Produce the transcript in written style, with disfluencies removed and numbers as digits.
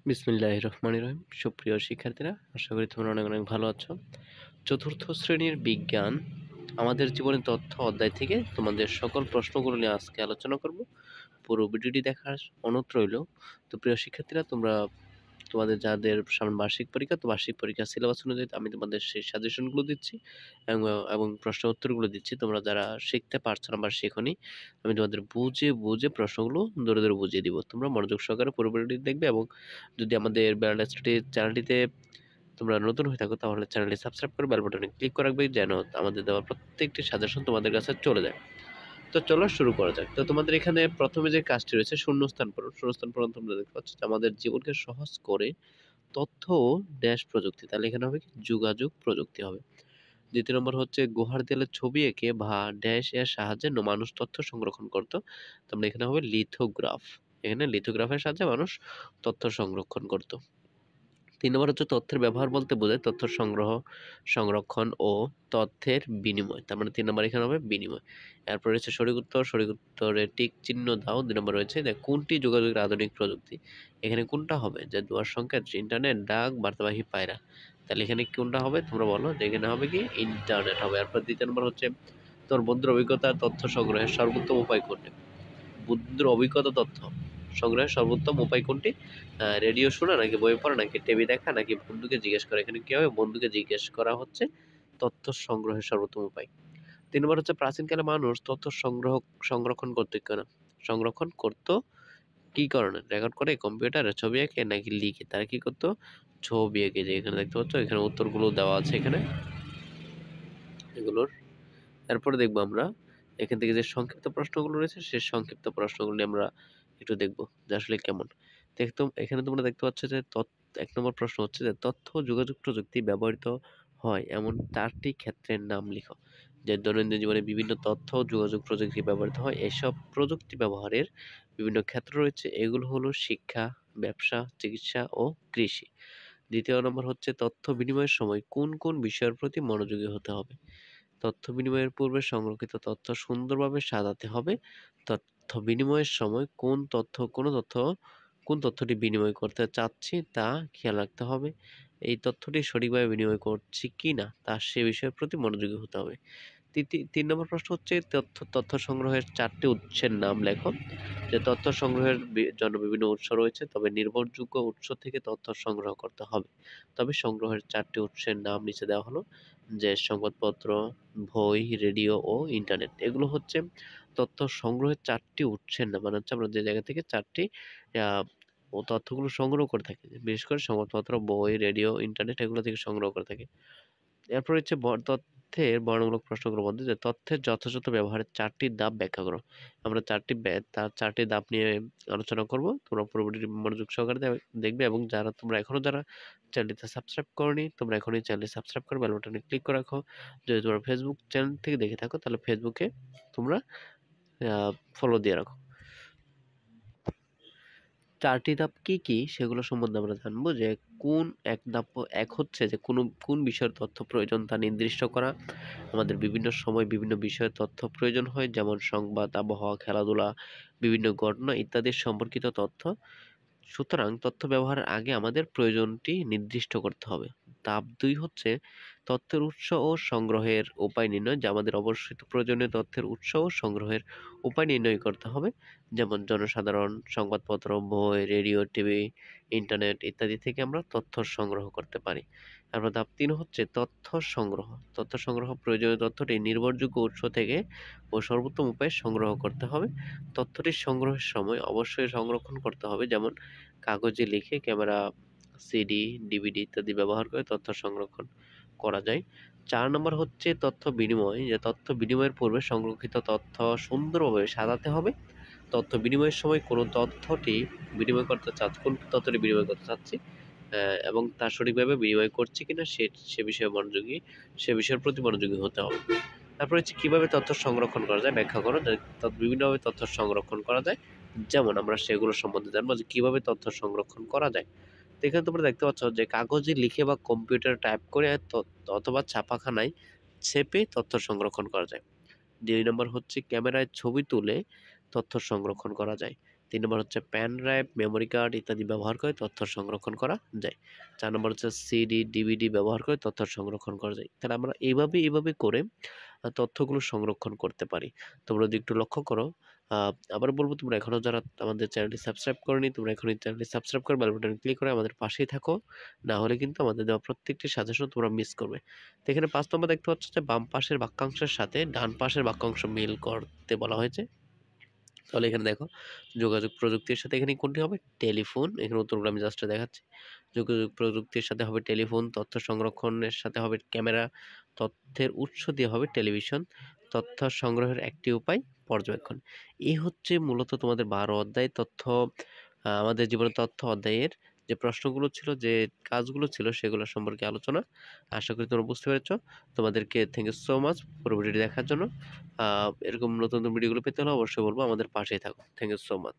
বিসমিল্লাহির রহমানির রহিম। সুপ্রিয় শিক্ষার্থীরা, আশা করি তোমরা অনেক অনেক ভালো আছো। চতুর্থ শ্রেণীর বিজ্ঞান আমাদের জীবনে তথ্য অধ্যায় থেকে তোমাদের সকল প্রশ্নগুলো নিয়ে আজকে আলোচনা করব। পুরো ভিডিওটি দেখার অনুরোধ রইল। তো প্রিয় শিক্ষার্থীরা, তোমাদের যাদের সামনে বার্ষিক পরীক্ষা, তো বার্ষিক পরীক্ষার সিলেবাস অনুযায়ী আমি তোমাদের সেই সাজেশনগুলো দিচ্ছি এবং প্রশ্ন উত্তরগুলো দিচ্ছি। তোমরা যারা শিখতে পারছো না বা শেখোনি, আমি তোমাদের বুঝে বুঝে প্রশ্নগুলো ধরে ধরে বুঝিয়ে দিব। তোমরা মনোযোগ সহকারে পুরো ভিডিওটি দেখবে এবং যদি আমাদের বেড়াল স্টাডি চ্যানেলটিতে তোমরা নতুন হয়ে থাকো, তাহলে চ্যানেলটি সাবস্ক্রাইব করে বেল বাটনে ক্লিক করে রাখবে, যেন আমাদের দেওয়া প্রত্যেকটি সাজেশন তোমাদের কাছে চলে যায়। তো চলো শুরু করা যাক। তো তোমাদের এখানে প্রথমে যে কাজটি রয়েছে, শূন্যস্থান পূরণ। শূন্যস্থান পূরণ তোমরা দেখতে পাচ্ছ যে আমাদের জীবনকে সহজ করে তথ্য ও ড্যাশ প্রযুক্তি, তাহলে এখানে হবে কি যোগাযোগ প্রযুক্তি হবে। দ্বিতীয় নম্বর হচ্ছে গুহার দেয়ালে ছবি এঁকে বা ড্যাশ এর সাহায্যে মানুষ তথ্য সংরক্ষণ করতো, তোমরা এখানে হবে লিথোগ্রাফ। এখানে লিথোগ্রাফের সাহায্যে মানুষ তথ্য সংরক্ষণ করত। ৩ নম্বর হচ্ছে তথ্যের ব্যবহার বলতে বোঝায় তথ্য সংগ্রহ, সংরক্ষণ ও তথ্যের বিনিময়। তার মানে ৩ নম্বর এখানে হবে বিনিময়। এরপর রয়েছে সঠিক উত্তর। সঠিক উত্তরে টিক চিহ্ন দাও। ২ নম্বর রয়েছে যে কোনটি যোগাযোগের আধুনিক প্রযুক্তি? এখানে কোনটা হবে? যে দুয়ার সংকেত, ইন্টারনেট, ডাক, বার্তাবাহী পায়রা। তাহলে এখানে কোনটা হবে তোমরা বলো? যে এখানে হবে কি ইন্টারনেট হবে। এরপর ২য় নম্বর হচ্ছে তোর বন্ধুর অভিজ্ঞতা তথ্য সংগ্রহের সর্বোত্তম উপায় কোনটি? বন্ধুর অভিজ্ঞতা তথ্য সংগ্রহের সর্বোত্তম উপায় কোনটি? রেডিও শোনা, নাকি বই পড়া, নাকি টিভি দেখা, নাকি বন্ধুকে জিজ্ঞেস করা? এখানে কি হবে? বন্ধুকে জিজ্ঞেস করা হচ্ছে তথ্য সংগ্রহের সর্বোত্তম উপায়। ৩ নম্বর হচ্ছে প্রাচীনকালে মানুষ তথ্য সংরক্ষণ করতো কেন? সংরক্ষণ করতো কি কারণে? রেকর্ড করে, কম্পিউটারে, ছবি এঁকে, নাকি লিখে? তারা কি করতো? ছবি এঁকে। যে এখানে দেখতে পাচ্ছ, এখানে উত্তরগুলো দেওয়া আছে এখানে এগুলোর। এরপরে দেখবো আমরা এখান থেকে যে সংক্ষিপ্ত প্রশ্নগুলো রয়েছে, সেই সংক্ষিপ্ত প্রশ্নগুলো নিয়ে আমরা একটু দেখবো যে আসলে কেমন। দেখতো এখানে তোমরা দেখতে পাচ্ছ যে ১ নম্বর প্রশ্ন হচ্ছে যে তথ্য ও যোগাযোগ প্রযুক্তি ব্যবহৃত হয় এমন ৪টি ক্ষেত্রের নাম লিখো। যে দৈনন্দিন জীবনে বিভিন্ন তথ্য ও যোগাযোগ প্রযুক্তি ব্যবহৃত হয়, এসব প্রযুক্তি ব্যবহারের বিভিন্ন ক্ষেত্র রয়েছে। এগুলো হলো শিক্ষা, ব্যবসা, চিকিৎসা ও কৃষি। ২য় নম্বর হচ্ছে তথ্য বিনিময়ের সময় কোন কোন বিষয়ের প্রতি মনোযোগী হতে হবে? তথ্য বিনিময়ের পূর্বে সংরক্ষিত তথ্য সুন্দরভাবে সাজাতে হবে। তথ্য বিনিময়ের সময় কোন তথ্যটি বিনিময় করতে চাচ্ছি তা খেয়াল রাখতে হবে। এই তথ্যটি সঠিকভাবে বিনিময় করছি কিনা তা সে বিষয়ের প্রতি মনোযোগী হতে হবে। ৩ নম্বর প্রশ্ন হচ্ছে তথ্য সংগ্রহের ৪টি উৎসের নাম লেখো। যে তথ্য সংগ্রহের জন্য বিভিন্ন উৎস রয়েছে, তবে নির্ভরযোগ্য উৎস থেকে তথ্য সংগ্রহ করতে হবে। তবে সংগ্রহের ৪টি উৎসের নাম নিচে দেওয়া হলো, যে সংবাদপত্র, বই, রেডিও ও ইন্টারনেট। এগুলো হচ্ছে তথ্য সংগ্রহের ৪টি উৎসের নাম। মানে হচ্ছে আমরা যে জায়গা থেকে ৪টি আ ও তথ্যগুলো সংগ্রহ করে থাকি। বিশেষ করে সংবাদপত্র, বই, রেডিও, ইন্টারনেট এগুলো থেকে সংগ্রহ করে থাকি। এরপর হচ্ছে তথ্যের বর্ণনামূলক প্রশ্নগুলোর মধ্যে যে তথ্যের যথাযথ ব্যবহারের ৪টি ধাপ ব্যাখ্যা করো। আমরা ৪টি ধাপ নিয়ে আলোচনা করব। তোমরা পুরোপুরি মনোযোগ সহকারে দেখবে এবং যারা চ্যানেলটিতে সাবস্ক্রাইব করোনি, তোমরা এখনই চ্যানেলটি সাবস্ক্রাইব করে বেল বাটনে ক্লিক করে রাখো। যদি তোমরা ফেসবুক চ্যানেল থেকে দেখে থাকো, তাহলে ফেসবুকে তোমরা ফলো দিয়ে রাখো। ৪টি ধাপ কি, কি সেগুলো সম্বন্ধে আমরা জানবো। যে ধাপ ১ হচ্ছে যে কোন বিষয়ের তথ্য প্রয়োজন তা নির্দিষ্ট করা। আমাদের বিভিন্ন সময় বিভিন্ন বিষয়ের তথ্য প্রয়োজন হয়, যেমন সংবাদ, আবহাওয়া, খেলাধুলা, বিভিন্ন ঘটনা ইত্যাদি সম্পর্কিত তথ্য। সুতরাং তথ্য ব্যবহারের আগে আমাদের প্রয়োজনটি নির্দিষ্ট করতে হবে। ধাপ ২ হচ্ছে তথ্যের উৎস ও সংগ্রহের উপায় নির্ণয়, যে আমাদের অবশ্যই প্রয়োজনীয় তথ্যের উৎস ও সংগ্রহের উপায় নির্ণয় করতে হবে। যেমন জনসাধারণ, সংবাদপত্র, বই, রেডিও, টিভি, ইন্টারনেট ইত্যাদি থেকে আমরা তথ্য সংগ্রহ করতে পারি। তারপর ধাপ ৩ হচ্ছে তথ্য সংগ্রহ। তথ্য সংগ্রহ প্রয়োজনীয় তথ্যটি নির্ভরযোগ্য উৎস থেকে ও সর্বোত্তম উপায়ে সংগ্রহ করতে হবে। তথ্যটি সংগ্রহের সময় অবশ্যই সংরক্ষণ করতে হবে, যেমন কাগজে লিখে, ক্যামেরা, সিডি, ডিভিডি ইত্যাদি ব্যবহার করে তথ্য সংরক্ষণ করা যায়। ৪ নম্বর হচ্ছে তথ্য বিনিময়। যে তথ্য বিনিময়ের পূর্বে সংরক্ষিত তথ্য সুন্দরভাবে সাজাতে হবে। তথ্য বিনিময়ের সময় কোন তথ্যটি কোন তথ্যটি বিনিময় করতে চাচ্ছি এবং তা সঠিকভাবে বিনিময় করছি কিনা সে বিষয়ের প্রতি মনোযোগী হতে হবে। তারপর হচ্ছে কিভাবে তথ্য সংরক্ষণ করা যায় ব্যাখ্যা করো। যে বিভিন্নভাবে তথ্য সংরক্ষণ করা যায়, যেমন আমরা সেগুলো সম্বন্ধে জানবো যে কিভাবে তথ্য সংরক্ষণ করা যায়। তো এখানে তোমরা দেখতে পাচ্ছ যে কাগজে লিখে বা কম্পিউটারে টাইপ করে অথবা ছাপাখানায় ছেপে তথ্য সংরক্ষণ করা যায়। ২ নম্বর হচ্ছে ক্যামেরায় ছবি তুলে তথ্য সংরক্ষণ করা যায়। 3 নম্বর হচ্ছে পেন ড্রাইভ, মেমোরি কার্ড ইত্যাদি ব্যবহার করে তথ্য সংরক্ষণ করা যায়। 4 নম্বর হচ্ছে সিডি, ডিভিডি ব্যবহার করে তথ্য সংরক্ষণ করা যায়। তাহলে আমরা এভাবে করে তথ্যগুলো সংরক্ষণ করতে পারি। তোমরা যদি একটু লক্ষ্য করো, আ আবারও বলব, তোমরা এখনো যারা আমাদের চ্যানেলটি সাবস্ক্রাইব করোনি, তোমরা এখনই চ্যানেলটি সাবস্ক্রাইব করে বেল বাটনে ক্লিক করে আমাদের পাশেই থাকো। না হলে কিন্তু আমাদের দেওয়া প্রত্যেকটি সাজেশন তোমরা মিস করবে। তো এখানে ৫ নম্বর দেখতে পাচ্ছ যে বাম পাশের বাক্যাংশের সাথে ডান পাশের বাক্যাংশ মিল করতে বলা হয়েছে। তাহলে এখানে দেখো, যোগাযোগ প্রযুক্তির সাথে এখানে কোনটি হবে? টেলিফোন। এখানে উত্তরগুলো আমি জাস্ট দেখাচ্ছি। যোগাযোগ প্রযুক্তির সাথে হবে টেলিফোন, তথ্য সংরক্ষণের সাথে হবে ক্যামেরা, তথ্যের উৎস দিয়ে হবে টেলিভিশন, তথ্য সংগ্রহের একটি উপায় পর্যবেক্ষণ। এই হচ্ছে মূলত তোমাদের ১২ অধ্যায় তথ্য, আমাদের জীবনের তথ্য অধ্যায়ের যে প্রশ্নগুলো ছিল, যে কাজগুলো ছিল, সেগুলো সম্পর্কে আলোচনা। আশা করি তোমরা বুঝতে পেরেছ। তোমাদেরকে থ্যাংক ইউ সো মাচ পুরো ভিডিওটি দেখার জন্য। এরকম নতুন ভিডিওগুলো পেতে হলে অবশ্যই বলবো আমাদের পাশেই থাকো। Thank you so much.